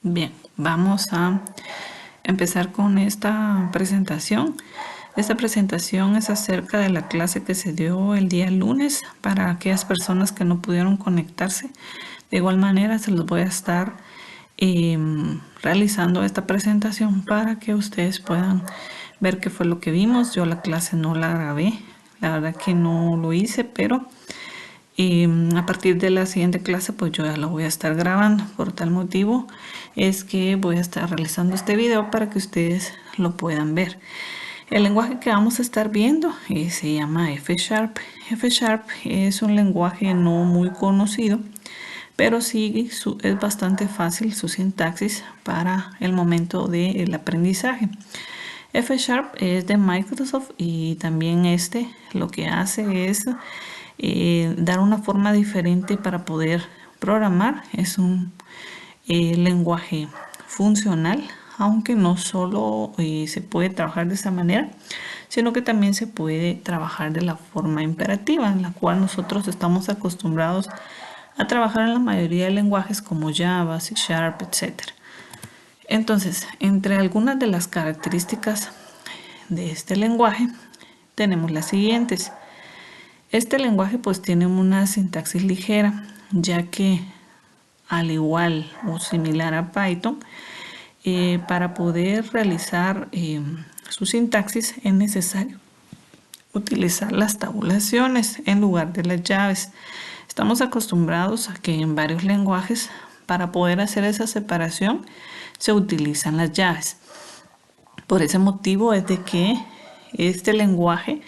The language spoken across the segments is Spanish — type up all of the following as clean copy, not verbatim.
Bien, vamos a empezar con esta presentación. Esta presentación es acerca de la clase que se dio el día lunes para aquellas personas que no pudieron conectarse. De igual manera se los voy a estar realizando esta presentación para que ustedes puedan ver qué fue lo que vimos. Yo la clase no la grabé, la verdad que no lo hice, pero a partir de la siguiente clase pues yo ya lo voy a estar grabando. Por tal motivo es que voy a estar realizando este video para que ustedes lo puedan ver. El lenguaje que vamos a estar viendo se llama F#. F# es un lenguaje no muy conocido, pero sí es bastante fácil su sintaxis para el momento del aprendizaje. F# es de Microsoft y también lo que hace es dar una forma diferente para poder programar. Es un lenguaje funcional, aunque no solo se puede trabajar de esa manera, sino que también se puede trabajar de la forma imperativa, en la cual nosotros estamos acostumbrados a trabajar en la mayoría de lenguajes como Java, C#, etc. Entonces, entre algunas de las características de este lenguaje tenemos las siguientes. Este lenguaje pues tiene una sintaxis ligera, ya que al igual o similar a Python, para poder realizar su sintaxis es necesario utilizar las tabulaciones en lugar de las llaves. Estamos acostumbrados a que en varios lenguajes para poder hacer esa separación se utilizan las llaves. Por ese motivo es de que este lenguaje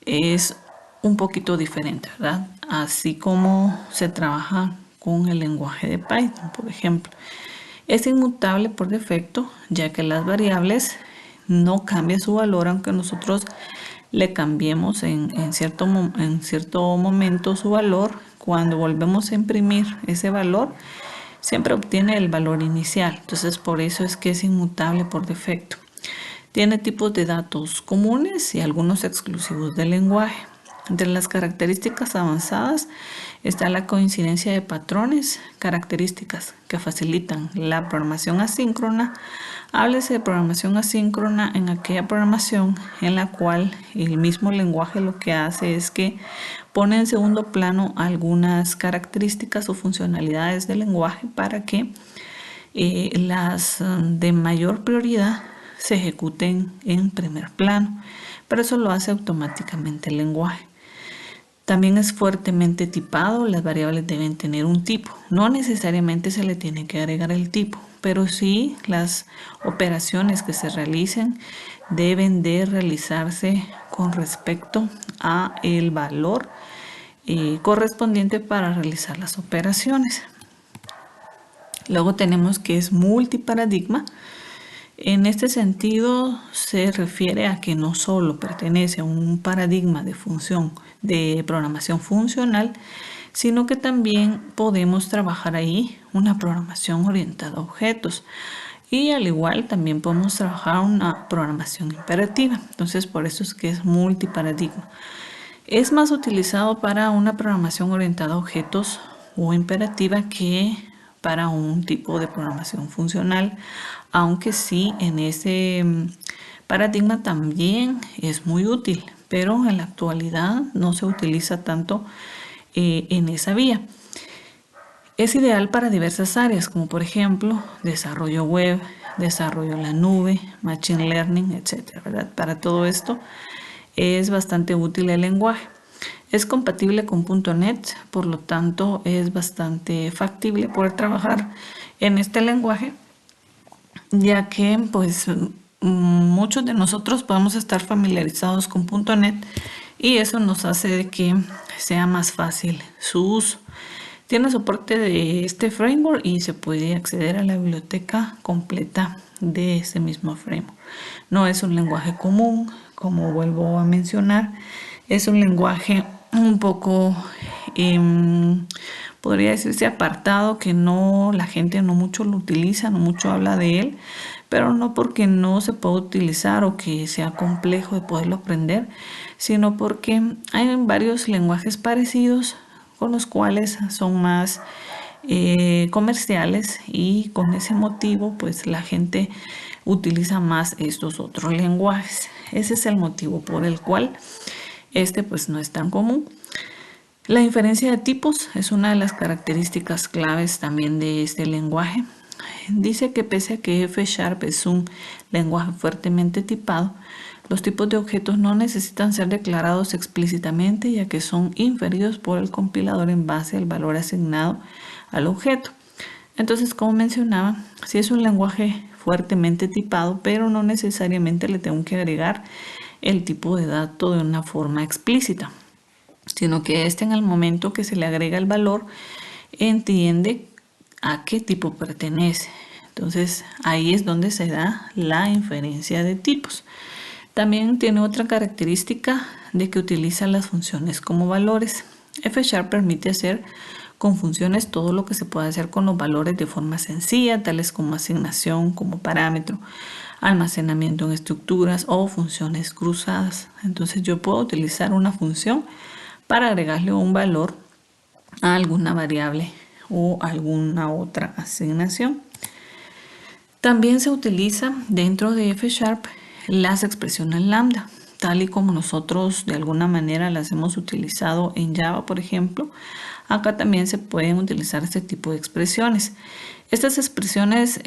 es un poquito diferente, ¿verdad? Así como se trabaja con el lenguaje de Python, por ejemplo. Es inmutable por defecto, ya que las variables no cambian su valor, aunque nosotros le cambiemos en cierto momento su valor. Cuando volvemos a imprimir ese valor, siempre obtiene el valor inicial. Entonces, por eso es que es inmutable por defecto. Tiene tipos de datos comunes y algunos exclusivos del lenguaje. Entre las características avanzadas está la coincidencia de patrones, características que facilitan la programación asíncrona. Háblese de programación asíncrona en aquella programación en la cual el mismo lenguaje lo que hace es que pone en segundo plano algunas características o funcionalidades del lenguaje para que las de mayor prioridad se ejecuten en primer plano, pero eso lo hace automáticamente el lenguaje. También es fuertemente tipado, las variables deben tener un tipo. No necesariamente se le tiene que agregar el tipo, pero sí las operaciones que se realicen deben de realizarse con respecto a el valor correspondiente para realizar las operaciones. Luego tenemos que es multiparadigma. En este sentido se refiere a que no solo pertenece a un paradigma de función de programación funcional, sino que también podemos trabajar ahí una programación orientada a objetos. Y al igual también podemos trabajar una programación imperativa. Entonces por eso es que es multiparadigma. Es más utilizado para una programación orientada a objetos o imperativa que para un tipo de programación funcional, aunque sí en ese paradigma también es muy útil, pero en la actualidad no se utiliza tanto en esa vía. Es ideal para diversas áreas, como por ejemplo desarrollo web, desarrollo en la nube, machine learning, etcétera, ¿verdad? Para todo esto es bastante útil el lenguaje. Es compatible con .NET, por lo tanto es bastante factible poder trabajar en este lenguaje, ya que pues muchos de nosotros podemos estar familiarizados con .NET y eso nos hace de que sea más fácil su uso. Tiene soporte de este framework y se puede acceder a la biblioteca completa de ese mismo framework. No es un lenguaje común, como vuelvo a mencionar, es un lenguaje un poco, podría decirse apartado, que la gente no mucho lo utiliza, no mucho habla de él, pero no porque no se pueda utilizar o que sea complejo de poderlo aprender, sino porque hay varios lenguajes parecidos con los cuales son más comerciales, y con ese motivo pues la gente utiliza más estos otros lenguajes. Ese es el motivo por el cual este pues no es tan común. La inferencia de tipos es una de las características claves también de este lenguaje. Dice que pese a que F# es un lenguaje fuertemente tipado, los tipos de objetos no necesitan ser declarados explícitamente, ya que son inferidos por el compilador en base al valor asignado al objeto. Entonces, como mencionaba, sí es un lenguaje fuertemente tipado, pero no necesariamente le tengo que agregar el tipo de dato de una forma explícita, sino que en el momento que se le agrega el valor, entiende a qué tipo pertenece. Entonces ahí es donde se da la inferencia de tipos. También tiene otra característica de que utiliza las funciones como valores. F# permite hacer con funciones todo lo que se puede hacer con los valores de forma sencilla, tales como asignación, como parámetro, almacenamiento en estructuras o funciones cruzadas. Entonces yo puedo utilizar una función para agregarle un valor a alguna variable o alguna otra asignación. También se utiliza dentro de F# las expresiones lambda, tal y como nosotros de alguna manera las hemos utilizado en Java, por ejemplo. Acá también se pueden utilizar este tipo de expresiones. Estas expresiones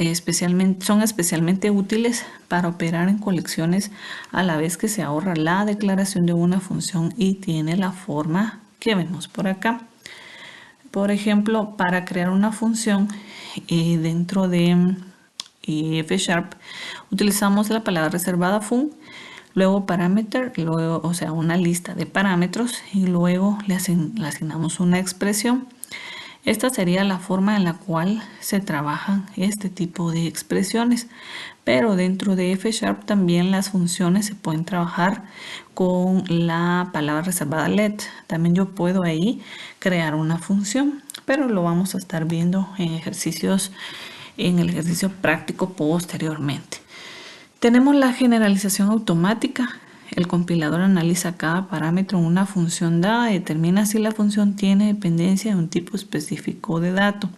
son especialmente útiles para operar en colecciones, a la vez que se ahorra la declaración de una función y tiene la forma que vemos por acá. Por ejemplo, para crear una función dentro de F# utilizamos la palabra reservada fun, luego parameter, luego, o sea, una lista de parámetros, y luego le asignamos una expresión. Esta sería la forma en la cual se trabajan este tipo de expresiones. Pero dentro de F# también las funciones se pueden trabajar con la palabra reservada let. También yo puedo ahí crear una función, pero lo vamos a estar viendo en el ejercicio práctico posteriormente. Tenemos la generalización automática. El compilador analiza cada parámetro en una función dada y determina si la función tiene dependencia de un tipo específico de dato.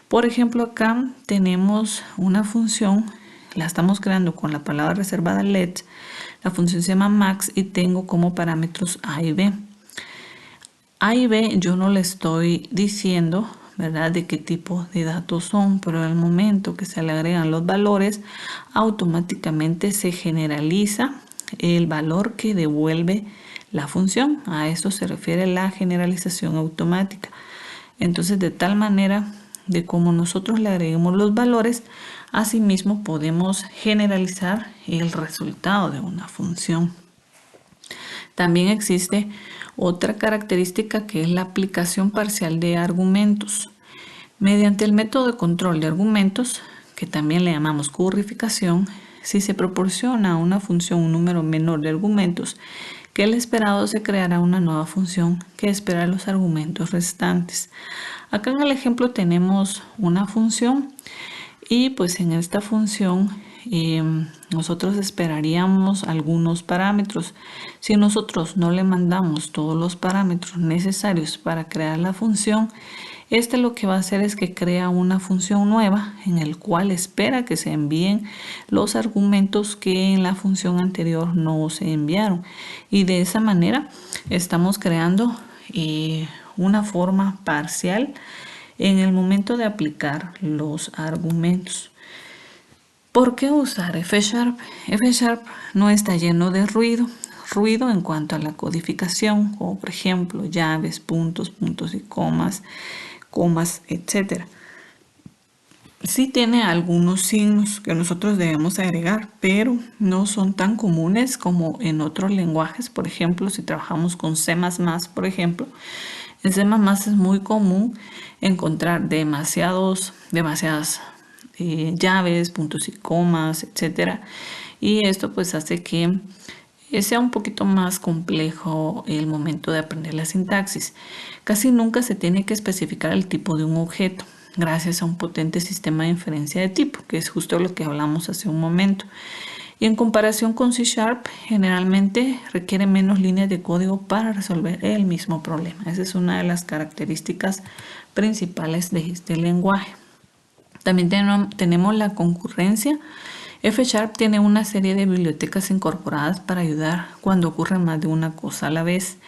Por ejemplo, acá tenemos una función, la estamos creando con la palabra reservada let. La función se llama max y tengo como parámetros a y b. A y b yo no le estoy diciendo, ¿verdad?, de qué tipo de datos son, pero al momento que se le agregan los valores, automáticamente se generaliza el valor que devuelve la función. A esto se refiere la generalización automática. Entonces, de tal manera de cómo nosotros le agreguemos los valores, asimismo podemos generalizar el resultado de una función. También existe otra característica que es la aplicación parcial de argumentos. Mediante el método de control de argumentos, que también le llamamos currificación, si se proporciona a una función un número menor de argumentos que el esperado, se creará una nueva función que espera los argumentos restantes. Acá en el ejemplo tenemos una función y pues en esta función nosotros esperaríamos algunos parámetros. Si nosotros no le mandamos todos los parámetros necesarios para crear la función, lo que va a hacer es que crea una función nueva en el cual espera que se envíen los argumentos que en la función anterior no se enviaron, y de esa manera estamos creando una forma parcial en el momento de aplicar los argumentos. ¿Por qué usar F#? F# no está lleno de ruido en cuanto a la codificación, como por ejemplo llaves, puntos y comas, etc. Sí tiene algunos signos que nosotros debemos agregar, pero no son tan comunes como en otros lenguajes. Por ejemplo, si trabajamos con C++, por ejemplo, en C++ es muy común encontrar demasiadas llaves, puntos y comas, etc. Y esto pues hace que sea un poquito más complejo el momento de aprender la sintaxis. Casi nunca se tiene que especificar el tipo de un objeto, gracias a un potente sistema de inferencia de tipo, que es justo lo que hablamos hace un momento. Y en comparación con C#, generalmente requiere menos líneas de código para resolver el mismo problema. Esa es una de las características principales de este lenguaje. También tenemos la concurrencia. F# tiene una serie de bibliotecas incorporadas para ayudar cuando ocurre más de una cosa a la vez.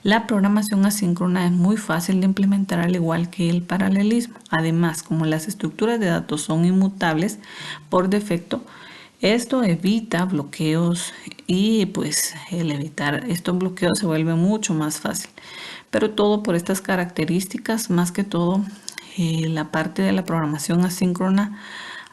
La programación asíncrona es muy fácil de implementar, al igual que el paralelismo. Además, como las estructuras de datos son inmutables por defecto, esto evita bloqueos y pues el evitar estos bloqueos se vuelve mucho más fácil. Pero todo por estas características, más que todo la parte de la programación asíncrona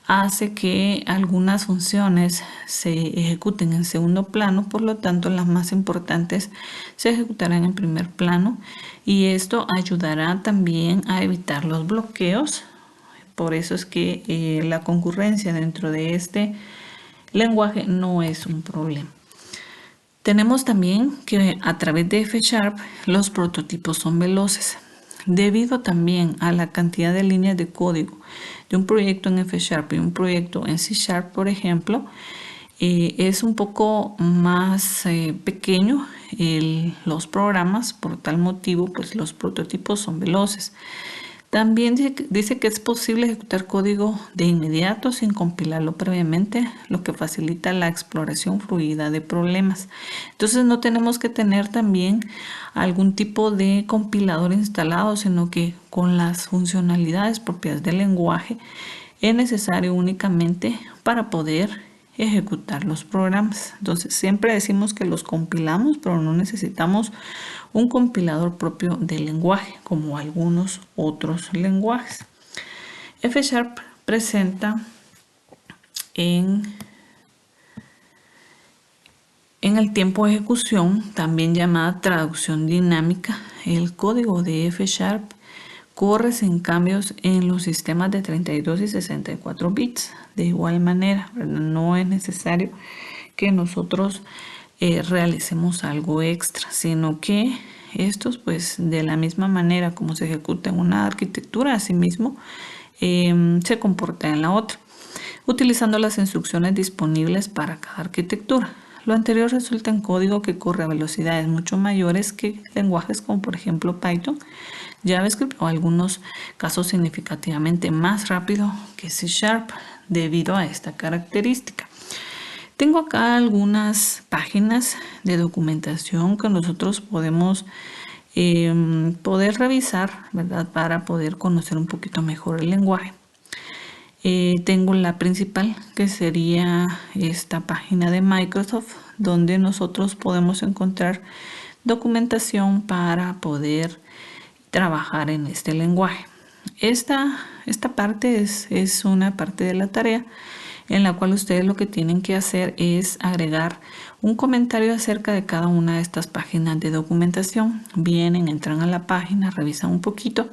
hace que algunas funciones se ejecuten en segundo plano, por lo tanto las más importantes se ejecutarán en primer plano, y esto ayudará también a evitar los bloqueos. Por eso es que la concurrencia dentro de este lenguaje no es un problema. Tenemos también que a través de F# los prototipos son veloces. Debido también a la cantidad de líneas de código de un proyecto en F# y un proyecto en C#, por ejemplo, es un poco más pequeño los programas. Por tal motivo, pues los prototipos son veloces. También dice que es posible ejecutar código de inmediato sin compilarlo previamente, lo que facilita la exploración fluida de problemas. Entonces no tenemos que tener también algún tipo de compilador instalado, sino que con las funcionalidades propias del lenguaje es necesario únicamente para poder ejecutar los programas. Entonces siempre decimos que los compilamos, pero no necesitamos un compilador propio del lenguaje como algunos otros lenguajes. F# presenta en el tiempo de ejecución, también llamada traducción dinámica. El código de F# corre sin cambios en los sistemas de 32 y 64 bits. De igual manera, no es necesario que nosotros realicemos algo extra, sino que estos, pues de la misma manera como se ejecuta en una arquitectura, asimismo se comporta en la otra, utilizando las instrucciones disponibles para cada arquitectura. Lo anterior resulta en código que corre a velocidades mucho mayores que lenguajes como por ejemplo Python, JavaScript o algunos casos significativamente más rápido que C# debido a esta característica. Tengo acá algunas páginas de documentación que nosotros podemos poder revisar, ¿verdad? Para poder conocer un poquito mejor el lenguaje. Tengo la principal, que sería esta página de Microsoft, donde nosotros podemos encontrar documentación para poder trabajar en este lenguaje. Esta parte es una parte de la tarea en la cual ustedes lo que tienen que hacer es agregar un comentario acerca de cada una de estas páginas de documentación. Vienen, entran a la página, revisan un poquito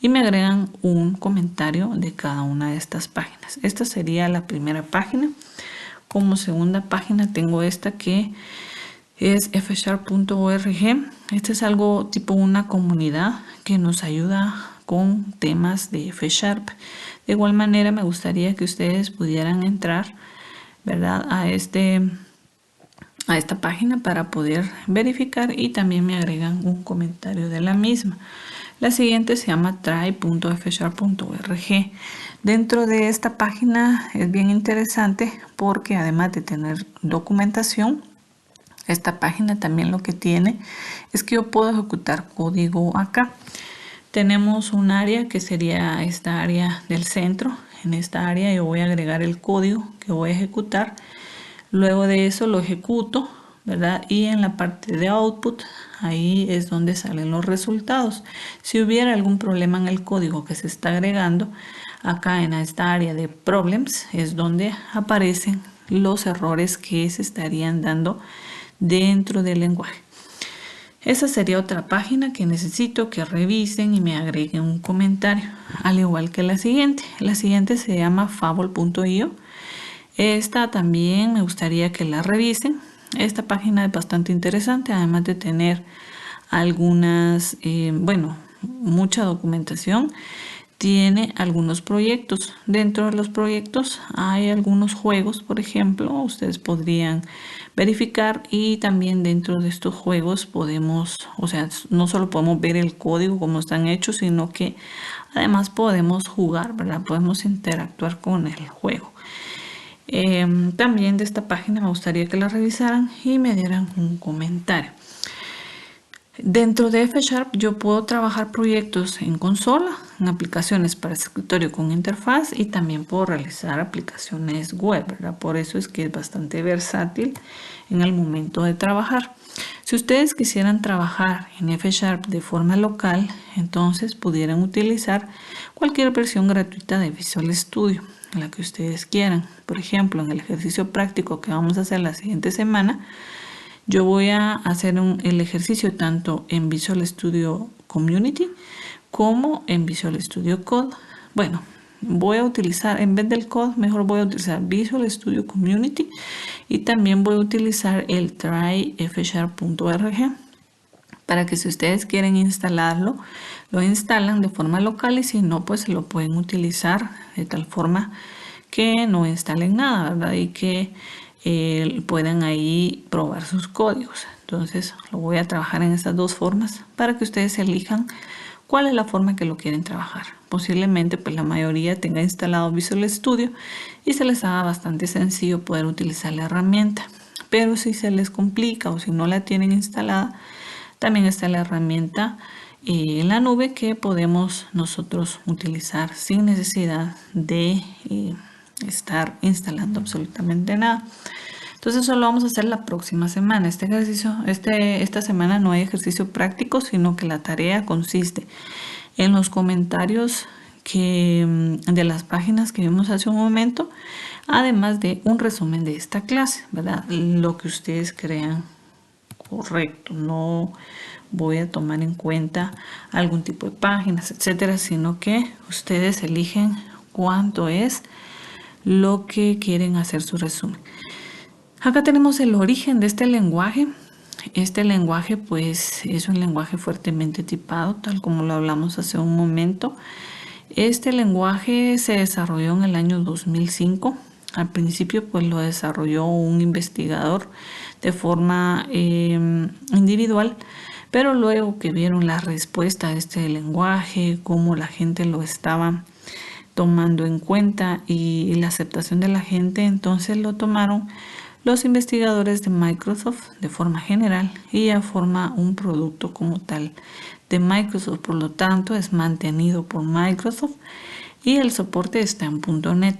y me agregan un comentario de cada una de estas páginas. Esta sería la primera página. Como segunda página tengo esta que es fsharp.org. Este es algo tipo una comunidad que nos ayuda con temas de F#. De igual manera me gustaría que ustedes pudieran entrar, ¿verdad?, a esta página para poder verificar, y también me agregan un comentario de la misma. La siguiente se llama try.fsharp.org. Dentro de esta página es bien interesante porque además de tener documentación, esta página también lo que tiene es que yo puedo ejecutar código acá. Tenemos un área que sería esta área del centro. En esta área yo voy a agregar el código que voy a ejecutar. Luego de eso lo ejecuto, ¿verdad? Y en la parte de output, ahí es donde salen los resultados. Si hubiera algún problema en el código que se está agregando, acá en esta área de problems es donde aparecen los errores que se estarían dando dentro del lenguaje. Esa sería otra página que necesito que revisen y me agreguen un comentario, al igual que la siguiente. La siguiente se llama fable.io. Esta también me gustaría que la revisen. Esta página es bastante interesante, además de tener algunas, mucha documentación. tiene algunos proyectos. Dentro de los proyectos hay algunos juegos, por ejemplo, ustedes podrían verificar, y también dentro de estos juegos podemos, o sea, no solo podemos ver el código como están hechos, sino que además podemos jugar, ¿verdad? Podemos interactuar con el juego. También de esta página me gustaría que la revisaran y me dieran un comentario. Dentro de F# yo puedo trabajar proyectos en consola, en aplicaciones para escritorio con interfaz, y también puedo realizar aplicaciones web, ¿verdad? Por eso es que es bastante versátil en el momento de trabajar. Si ustedes quisieran trabajar en F# de forma local, entonces pudieran utilizar cualquier versión gratuita de Visual Studio, la que ustedes quieran. Por ejemplo, en el ejercicio práctico que vamos a hacer la siguiente semana, yo voy a hacer el ejercicio tanto en Visual Studio Community como en Visual Studio Code. Bueno, voy a utilizar, en vez del code, mejor voy a utilizar Visual Studio Community, y también voy a utilizar el tryfsharp.org para que si ustedes quieren instalarlo, lo instalan de forma local, y si no, pues lo pueden utilizar de tal forma que no instalen nada, ¿verdad? Y que puedan ahí probar sus códigos. Entonces lo voy a trabajar en estas dos formas para que ustedes elijan cuál es la forma que lo quieren trabajar. Posiblemente pues la mayoría tenga instalado Visual Studio y se les haga bastante sencillo poder utilizar la herramienta. Pero si se les complica o si no la tienen instalada, también está la herramienta en la nube que podemos nosotros utilizar sin necesidad de estar instalando absolutamente nada. Entonces eso lo vamos a hacer la próxima semana. Este ejercicio, esta semana no hay ejercicio práctico, sino que la tarea consiste en los comentarios de las páginas que vimos hace un momento, además de un resumen de esta clase, ¿verdad? Lo que ustedes crean correcto. No voy a tomar en cuenta algún tipo de páginas, etcétera, sino que ustedes eligen cuánto es lo que quieren hacer su resumen. Acá tenemos el origen de este lenguaje. Este lenguaje pues es un lenguaje fuertemente tipado, tal como lo hablamos hace un momento. Este lenguaje se desarrolló en el año 2005. Al principio pues lo desarrolló un investigador de forma individual, pero luego que vieron la respuesta a este lenguaje, cómo la gente lo estaba tomando en cuenta y la aceptación de la gente, entonces lo tomaron los investigadores de Microsoft de forma general y ya forma un producto como tal de Microsoft. Por lo tanto, es mantenido por Microsoft y el soporte está en .NET.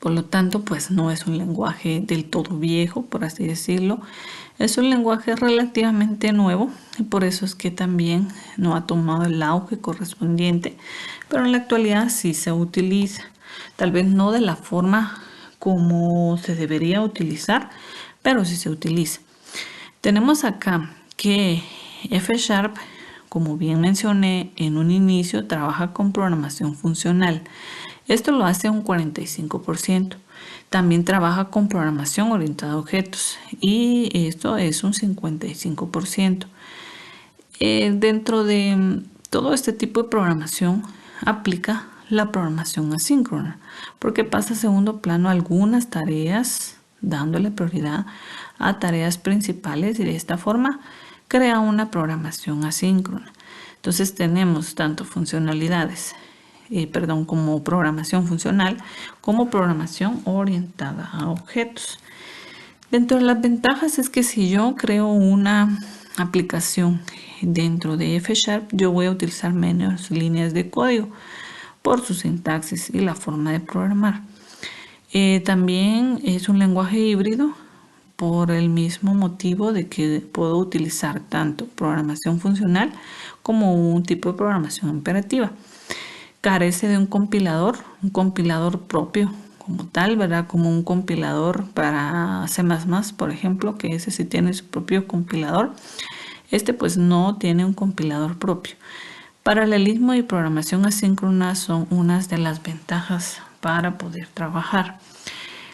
Por lo tanto, pues no es un lenguaje del todo viejo, por así decirlo. Es un lenguaje relativamente nuevo y por eso es que también no ha tomado el auge correspondiente, pero en la actualidad sí se utiliza. Tal vez no de la forma como se debería utilizar, pero sí se utiliza. Tenemos acá que F#, como bien mencioné en un inicio, trabaja con programación funcional. Esto lo hace un 45%. También trabaja con programación orientada a objetos y esto es un 55%. Dentro de todo este tipo de programación aplica la programación asíncrona, porque pasa a segundo plano algunas tareas, dándole prioridad a tareas principales, y de esta forma crea una programación asíncrona. Entonces tenemos tanto funcionalidades, como programación funcional, como programación orientada a objetos. Dentro de las ventajas es que si yo creo una aplicación dentro de F#, yo voy a utilizar menos líneas de código por su sintaxis y la forma de programar. También es un lenguaje híbrido por el mismo motivo de que puedo utilizar tanto programación funcional como un tipo de programación imperativa. Carece de un compilador propio como tal, ¿verdad? Como un compilador para C++, por ejemplo, que ese sí tiene su propio compilador. Este pues no tiene un compilador propio. Paralelismo y programación asíncrona son unas de las ventajas para poder trabajar.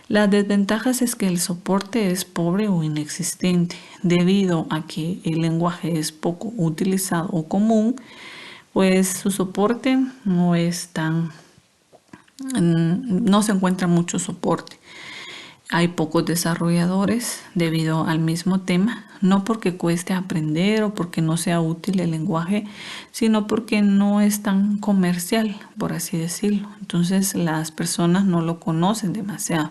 Las desventajas es que el soporte es pobre o inexistente debido a que el lenguaje es poco utilizado o común, pues su soporte no es tan, no se encuentra mucho soporte. Hay pocos desarrolladores debido al mismo tema, no porque cueste aprender o porque no sea útil el lenguaje, sino porque no es tan comercial, por así decirlo. Entonces las personas no lo conocen demasiado.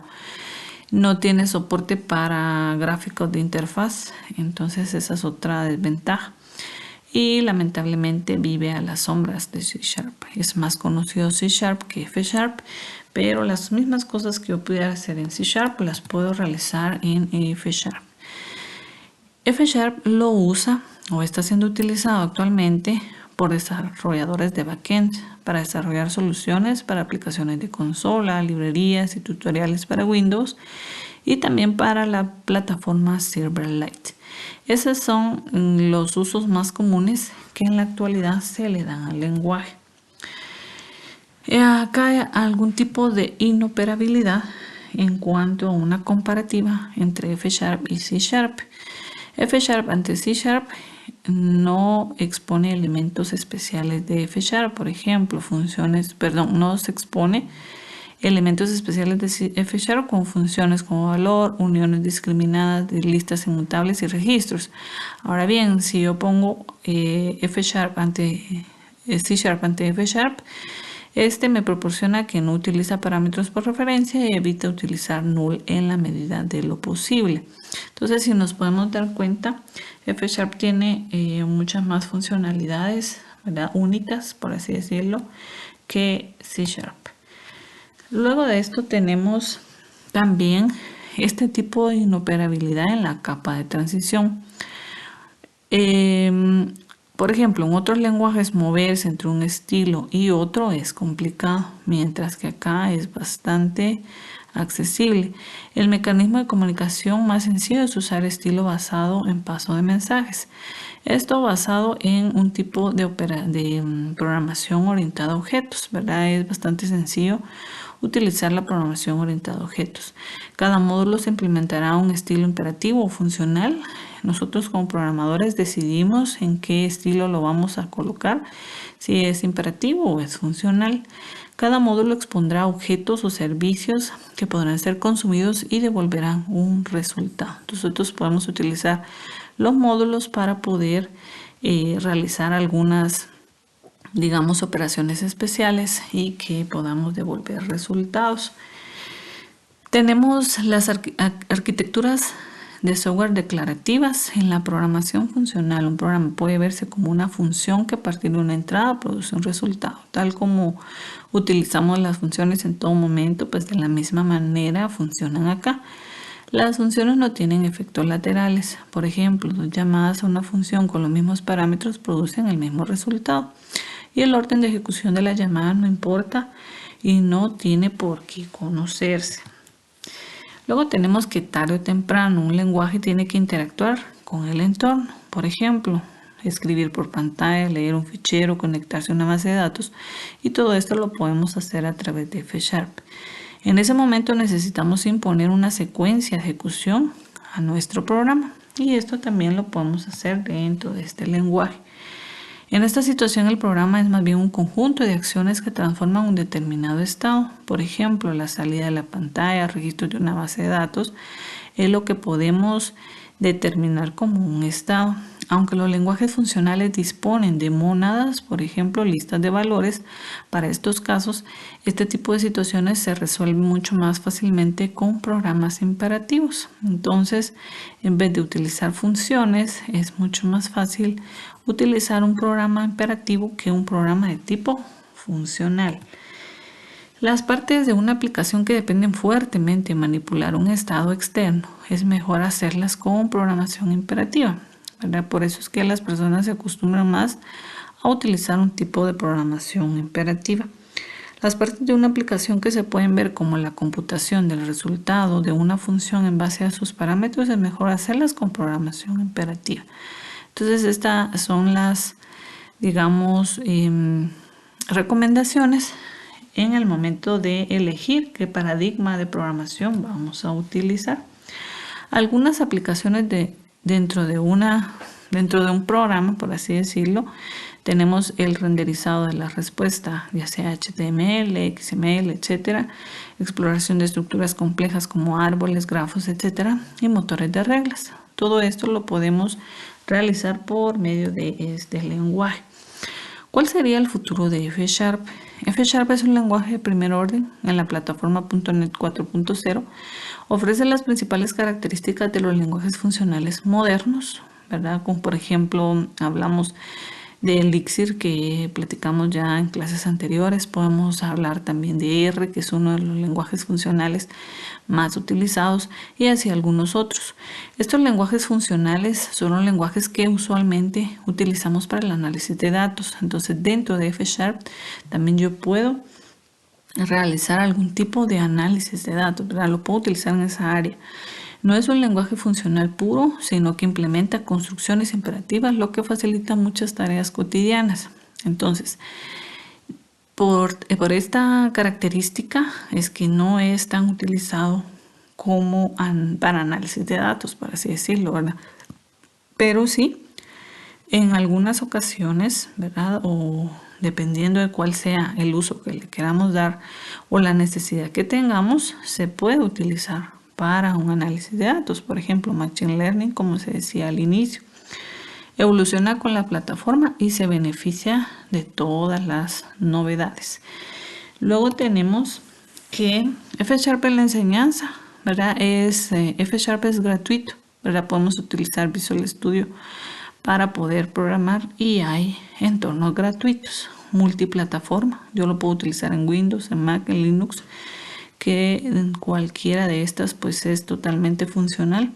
No tiene soporte para gráficos de interfaz, entonces esa es otra desventaja. Y lamentablemente vive a las sombras de C Sharp. Es más conocido C Sharp que F Sharp, pero las mismas cosas que yo pudiera hacer en C Sharp las puedo realizar en F Sharp. F Sharp lo usa o está siendo utilizado actualmente por desarrolladores de backend para desarrollar soluciones para aplicaciones de consola, librerías y tutoriales para Windows y también para la plataforma Silverlight. Esos son los usos más comunes que en la actualidad se le dan al lenguaje. Acá hay algún tipo de inoperabilidad en cuanto a una comparativa entre F Sharp y C Sharp. F Sharp ante C Sharp no expone elementos especiales de F Sharp, por ejemplo, no se expone elementos especiales de F Sharp con funciones como valor, uniones discriminadas de listas inmutables y registros. Ahora bien, si yo pongo F Sharp ante C Sharp ante F Sharp, este me proporciona que no utiliza parámetros por referencia y evita utilizar null en la medida de lo posible. Entonces, si nos podemos dar cuenta, F Sharp tiene muchas más funcionalidades, ¿verdad?, únicas, por así decirlo, que C Sharp. Luego de esto tenemos también este tipo de inoperabilidad en la capa de transición. Por ejemplo, en otros lenguajes moverse entre un estilo y otro es complicado, mientras que acá es bastante accesible. El mecanismo de comunicación más sencillo es usar estilo basado en paso de mensajes. Esto basado en un tipo de programación orientada a objetos, ¿verdad? Es bastante sencillo utilizar la programación orientada a objetos. Cada módulo se implementará un estilo imperativo o funcional. Nosotros como programadores decidimos en qué estilo lo vamos a colocar, si es imperativo o es funcional. Cada módulo expondrá objetos o servicios que podrán ser consumidos y devolverán un resultado. Nosotros podemos utilizar los módulos para poder realizar algunas, digamos, operaciones especiales y que podamos devolver resultados. Tenemos las arquitecturas de software declarativas. En la programación funcional, un programa puede verse como una función que a partir de una entrada produce un resultado. Tal como utilizamos las funciones en todo momento, pues de la misma manera funcionan acá. Las funciones no tienen efectos laterales. Por ejemplo, dos llamadas a una función con los mismos parámetros producen el mismo resultado. Y el orden de ejecución de la llamada no importa y no tiene por qué conocerse. Luego tenemos que tarde o temprano un lenguaje tiene que interactuar con el entorno. Por ejemplo, escribir por pantalla, leer un fichero, conectarse a una base de datos, y todo esto lo podemos hacer a través de F Sharp. En ese momento necesitamos imponer una secuencia de ejecución a nuestro programa, y esto también lo podemos hacer dentro de este lenguaje. En esta situación el programa es más bien un conjunto de acciones que transforman un determinado estado. Por ejemplo, la salida de la pantalla, registro de una base de datos, es lo que podemos determinar como un estado. Aunque los lenguajes funcionales disponen de mónadas, por ejemplo, listas de valores, para estos casos, este tipo de situaciones se resuelven mucho más fácilmente con programas imperativos. Entonces, en vez de utilizar funciones, es mucho más fácil utilizar un programa imperativo que un programa de tipo funcional. Las partes de una aplicación que dependen fuertemente de manipular un estado externo, es mejor hacerlas con programación imperativa, ¿verdad? Por eso es que las personas se acostumbran más a utilizar un tipo de programación imperativa. Las partes de una aplicación que se pueden ver como la computación del resultado de una función en base a sus parámetros, es mejor hacerlas con programación imperativa. Entonces, estas son las, digamos, recomendaciones en el momento de elegir qué paradigma de programación vamos a utilizar. Algunas aplicaciones dentro de una Dentro de un programa, por así decirlo, tenemos el renderizado de la respuesta, ya sea HTML, XML, etcétera, exploración de estructuras complejas como árboles, grafos, etcétera, y motores de reglas. Todo esto lo podemos realizar por medio de este lenguaje. ¿Cuál sería el futuro de F#? F# es un lenguaje de primer orden en la plataforma .NET 4.0. Ofrece las principales características de los lenguajes funcionales modernos, ¿verdad? Como por ejemplo, hablamos de Elixir, que platicamos ya en clases anteriores. Podemos hablar también de R, que es uno de los lenguajes funcionales más utilizados, y así algunos otros. Estos lenguajes funcionales son los lenguajes que usualmente utilizamos para el análisis de datos. Entonces, dentro de F# también yo puedo realizar algún tipo de análisis de datos, ¿verdad? Lo puedo utilizar en esa área. No es un lenguaje funcional puro, sino que implementa construcciones imperativas, lo que facilita muchas tareas cotidianas. Entonces, por esta característica es que no es tan utilizado como para análisis de datos, por así decirlo, ¿verdad? Pero sí, en algunas ocasiones, ¿verdad? O dependiendo de cuál sea el uso que le queramos dar o la necesidad que tengamos, se puede utilizar para un análisis de datos. Por ejemplo, Machine Learning, como se decía al inicio. Evoluciona con la plataforma y se beneficia de todas las novedades. Luego tenemos que F# en la enseñanza, ¿verdad? F# es gratuito, ¿verdad? Podemos utilizar Visual Studio para poder programar y hay entornos gratuitos, multiplataforma. Yo lo puedo utilizar en Windows, en Mac, en Linux, que en cualquiera de estas pues es totalmente funcional.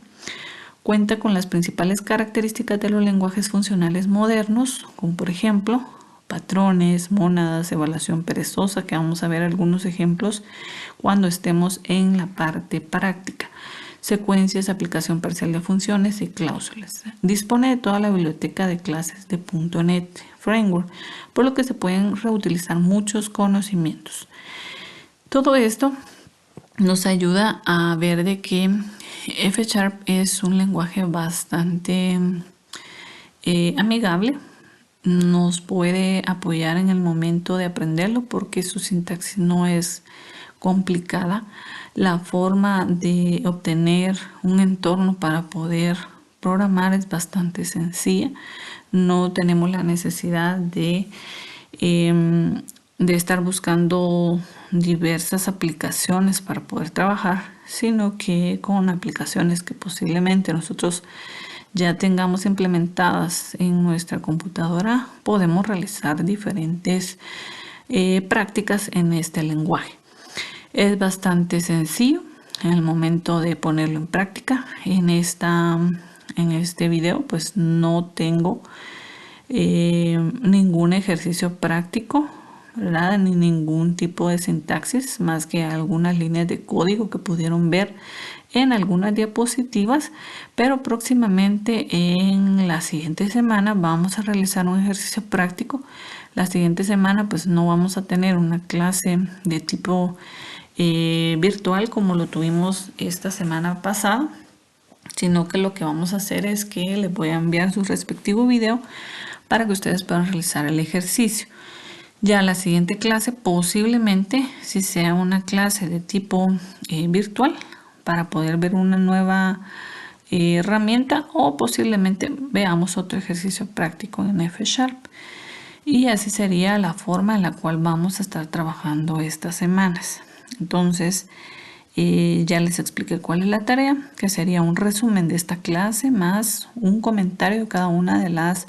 Cuenta con las principales características de los lenguajes funcionales modernos, como por ejemplo patrones, mónadas, evaluación perezosa, que vamos a ver algunos ejemplos cuando estemos en la parte práctica. Secuencias, aplicación parcial de funciones y cláusulas. Dispone de toda la biblioteca de clases de .NET Framework, por lo que se pueden reutilizar muchos conocimientos. Todo esto nos ayuda a ver de que F# es un lenguaje bastante amigable. Nos puede apoyar en el momento de aprenderlo porque su sintaxis no es complicada. La forma de obtener un entorno para poder programar es bastante sencilla. No tenemos la necesidad de estar buscando diversas aplicaciones para poder trabajar, sino que con aplicaciones que posiblemente nosotros ya tengamos implementadas en nuestra computadora, podemos realizar diferentes prácticas en este lenguaje. Es bastante sencillo en el momento de ponerlo en práctica. En este video pues no tengo ningún ejercicio práctico, ¿verdad? Ni ningún tipo de sintaxis, más que algunas líneas de código que pudieron ver en algunas diapositivas, pero próximamente en la siguiente semana vamos a realizar un ejercicio práctico. La siguiente semana pues no vamos a tener una clase de tipo virtual como lo tuvimos esta semana pasada, sino que lo que vamos a hacer es que les voy a enviar su respectivo video para que ustedes puedan realizar el ejercicio. Ya la siguiente clase posiblemente si sea una clase de tipo virtual para poder ver una nueva herramienta, o posiblemente veamos otro ejercicio práctico en F#. Y así sería la forma en la cual vamos a estar trabajando estas semanas. Entonces ya les expliqué cuál es la tarea, que sería un resumen de esta clase más un comentario de cada una de las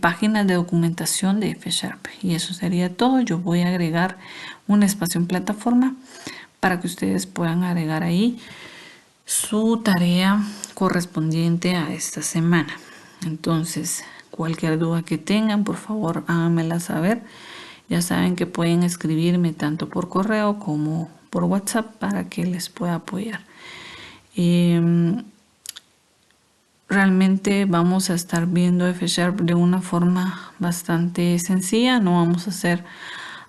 páginas de documentación de F#. Y eso sería todo. Yo voy a agregar un espacio en plataforma para que ustedes puedan agregar ahí su tarea correspondiente a esta semana. Entonces, cualquier duda que tengan, por favor, háganmela saber. Ya saben que pueden escribirme tanto por correo como por WhatsApp para que les pueda apoyar. Realmente vamos a estar viendo F# de una forma bastante sencilla. No vamos a hacer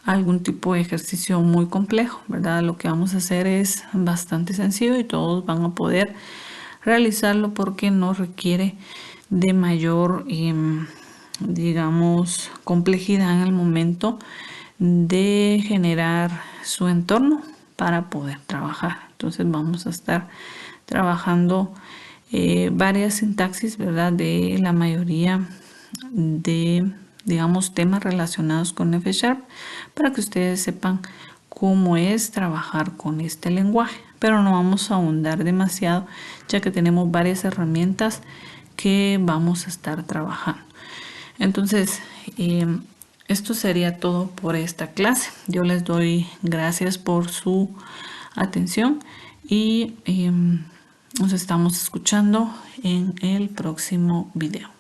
algún tipo de ejercicio muy complejo, ¿verdad? Lo que vamos a hacer es bastante sencillo y todos van a poder realizarlo porque no requiere de mayor, digamos, complejidad en el momento de generar su entorno para poder trabajar. Entonces vamos a estar trabajando varias sintaxis, ¿verdad? De la mayoría de, digamos, temas relacionados con F# para que ustedes sepan cómo es trabajar con este lenguaje. Pero no vamos a ahondar demasiado, ya que tenemos varias herramientas que vamos a estar trabajando. Entonces, esto sería todo por esta clase. Yo les doy gracias por su atención y nos estamos escuchando en el próximo video.